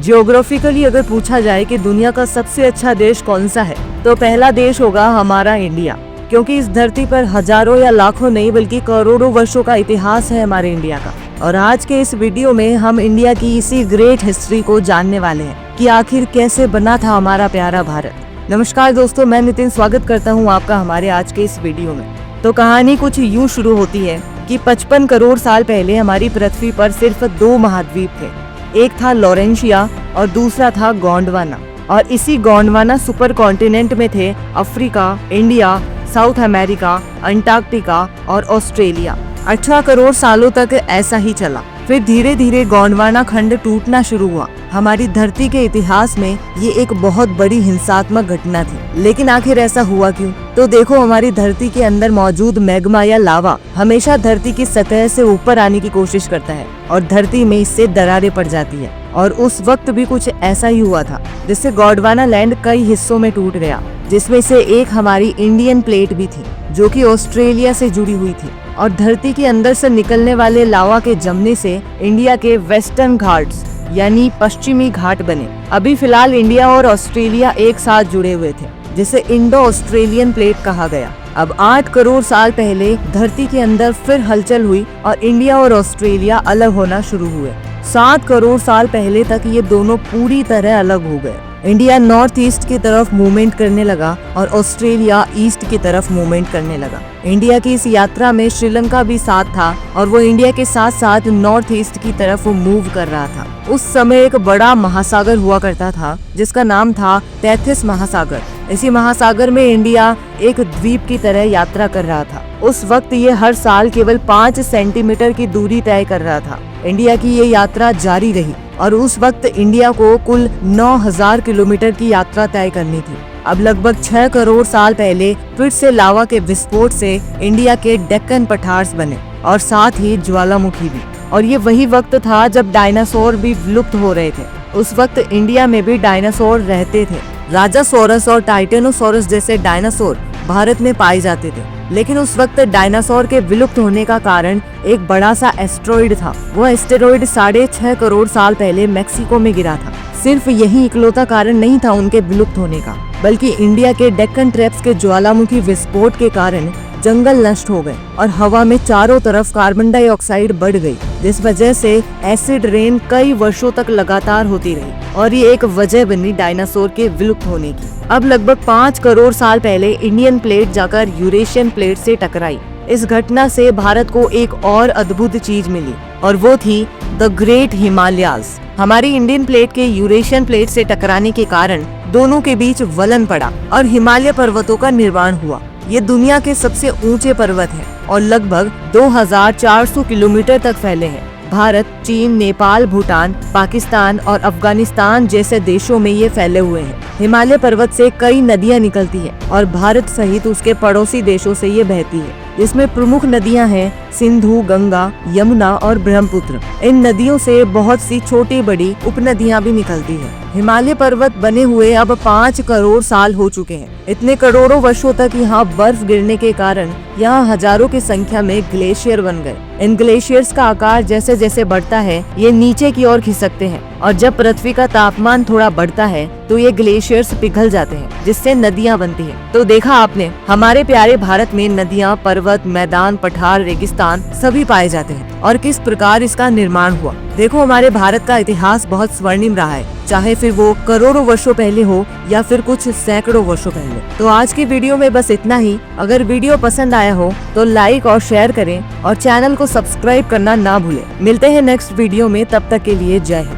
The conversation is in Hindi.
जियोग्राफिकली अगर पूछा जाए कि दुनिया का सबसे अच्छा देश कौन सा है, तो पहला देश होगा हमारा इंडिया, क्योंकि इस धरती पर हजारों या लाखों नहीं बल्कि करोड़ों वर्षों का इतिहास है हमारे इंडिया का। और आज के इस वीडियो में हम इंडिया की इसी ग्रेट हिस्ट्री को जानने वाले हैं कि आखिर कैसे बना था हमारा प्यारा भारत। नमस्कार दोस्तों, मैं नितिन स्वागत करता हूँ आपका हमारे आज के इस वीडियो में। तो कहानी कुछ यूँ शुरू होती है कि 55 करोड़ साल पहले हमारी पृथ्वी पर सिर्फ 2 महाद्वीप थे। एक था लॉरेंशिया और दूसरा था गोंडवाना। और इसी गोंडवाना सुपर कॉन्टिनेंट में थे Africa, India, south America, Antarctica और ऑस्ट्रेलिया। 18 करोड़ सालों तक ऐसा ही चला। फिर धीरे धीरे गोंडवाना खंड टूटना शुरू हुआ। हमारी धरती के इतिहास में ये एक बहुत बड़ी हिंसात्मक घटना थी। लेकिन आखिर ऐसा हुआ क्यों? तो देखो, हमारी धरती के अंदर मौजूद मैग्मा या लावा हमेशा धरती की सतह से ऊपर आने की कोशिश करता है और धरती में इससे दरारें पड़ जाती है। और उस वक्त भी कुछ ऐसा ही हुआ था, जिससे गोंडवाना लैंड कई हिस्सों में टूट गया, जिसमें से एक हमारी इंडियन प्लेट भी थी, जो कि ऑस्ट्रेलिया से जुड़ी हुई थी। और धरती के अंदर से निकलने वाले लावा के जमने से इंडिया के वेस्टर्न घाट्स यानी पश्चिमी घाट बने। अभी फिलहाल इंडिया और ऑस्ट्रेलिया एक साथ जुड़े हुए थे, जिसे इंडो ऑस्ट्रेलियन प्लेट कहा गया। अब 8 करोड़ साल पहले धरती के अंदर फिर हलचल हुई और इंडिया और ऑस्ट्रेलिया अलग होना शुरू हुए। 7 करोड़ साल पहले तक ये दोनों पूरी तरह अलग हो गए। इंडिया नॉर्थ ईस्ट की तरफ मूवमेंट करने लगा और ऑस्ट्रेलिया ईस्ट की तरफ मूवमेंट करने लगा। इंडिया की इस यात्रा में श्रीलंका भी साथ था और वो इंडिया के साथ साथ नॉर्थ ईस्ट की तरफ मूव कर रहा था। उस समय एक बड़ा महासागर हुआ करता था, जिसका नाम था तैथिस महासागर। इसी महासागर में इंडिया एक द्वीप की तरह यात्रा कर रहा था। उस वक्त ये हर साल केवल 5 सेंटीमीटर की दूरी तय कर रहा था। इंडिया की ये यात्रा जारी रही और उस वक्त इंडिया को कुल 9000 किलोमीटर की यात्रा तय करनी थी। अब लगभग 6 करोड़ साल पहले फिर से लावा के विस्फोट से इंडिया के डेक्कन पठार्स बने और साथ ही ज्वालामुखी भी। और ये वही वक्त था जब डायनासोर भी विलुप्त हो रहे थे। उस वक्त इंडिया में भी डायनासोर रहते थे। राजासोरस और टाइटेनोसोरस जैसे डायनासोर भारत में पाए जाते थे। लेकिन उस वक्त डायनासोर के विलुप्त होने का कारण एक बड़ा सा एस्टेरॉइड था। वो एस्टेरॉइड 6.5 करोड़ साल पहले मेक्सिको में गिरा था। सिर्फ यही इकलौता कारण नहीं था उनके विलुप्त होने का, बल्कि इंडिया के डेक्कन ट्रैप्स के ज्वालामुखी विस्फोट के कारण जंगल नष्ट हो गए और हवा में चारों तरफ कार्बन डाइऑक्साइड बढ़ गई, जिस वजह से एसिड रेन कई वर्षों तक लगातार होती रही और ये एक वजह बनी डायनासोर के विलुप्त होने की। अब लगभग 5 करोड़ साल पहले इंडियन प्लेट जाकर यूरेशियन प्लेट से टकराई। इस घटना से भारत को एक और अद्भुत चीज मिली और वो थी द ग्रेट हिमालयाज। हमारी इंडियन प्लेट के यूरेशियन प्लेट से टकराने के कारण दोनों के बीच वलन पड़ा और हिमालय पर्वतों का निर्माण हुआ। ये दुनिया के सबसे ऊंचे पर्वत हैं और लगभग 2400 किलोमीटर तक फैले हैं। भारत, चीन, नेपाल, भूटान, पाकिस्तान और अफगानिस्तान जैसे देशों में ये फैले हुए हैं। हिमालय पर्वत से कई नदियां निकलती हैं और भारत सहित उसके पड़ोसी देशों से ये बहती है, जिसमें प्रमुख नदियां हैं सिंधु, गंगा, यमुना और ब्रह्मपुत्र। इन नदियों से बहुत सी छोटी बड़ी उपनदियां भी निकलती हैं। हिमालय पर्वत बने हुए अब 5 करोड़ साल हो चुके हैं। इतने करोड़ों वर्षों तक यहाँ बर्फ गिरने के कारण यहाँ हजारों की संख्या में ग्लेशियर बन गए। इन ग्लेशियर्स का आकार जैसे जैसे बढ़ता है, ये नीचे की ओर खिसकते हैं और जब पृथ्वी का तापमान थोड़ा बढ़ता है तो ये ग्लेशियर्स पिघल जाते हैं, जिससे नदियाँ बनती हैं। तो देखा आपने, हमारे प्यारे भारत में नदियाँ, पर्वत, मैदान, पठार, रेगिस्तान सभी पाए जाते हैं और किस प्रकार इसका निर्माण हुआ। देखो, हमारे भारत का इतिहास बहुत स्वर्णिम रहा है, चाहे फिर वो करोड़ों वर्षों पहले हो या फिर कुछ सैकड़ों वर्षों पहले। तो आज की वीडियो में बस इतना ही। अगर वीडियो पसंद आया हो तो लाइक और शेयर करें और चैनल को सब्सक्राइब करना ना भूलें। मिलते हैं नेक्स्ट वीडियो में, तब तक के लिए जय हिंद।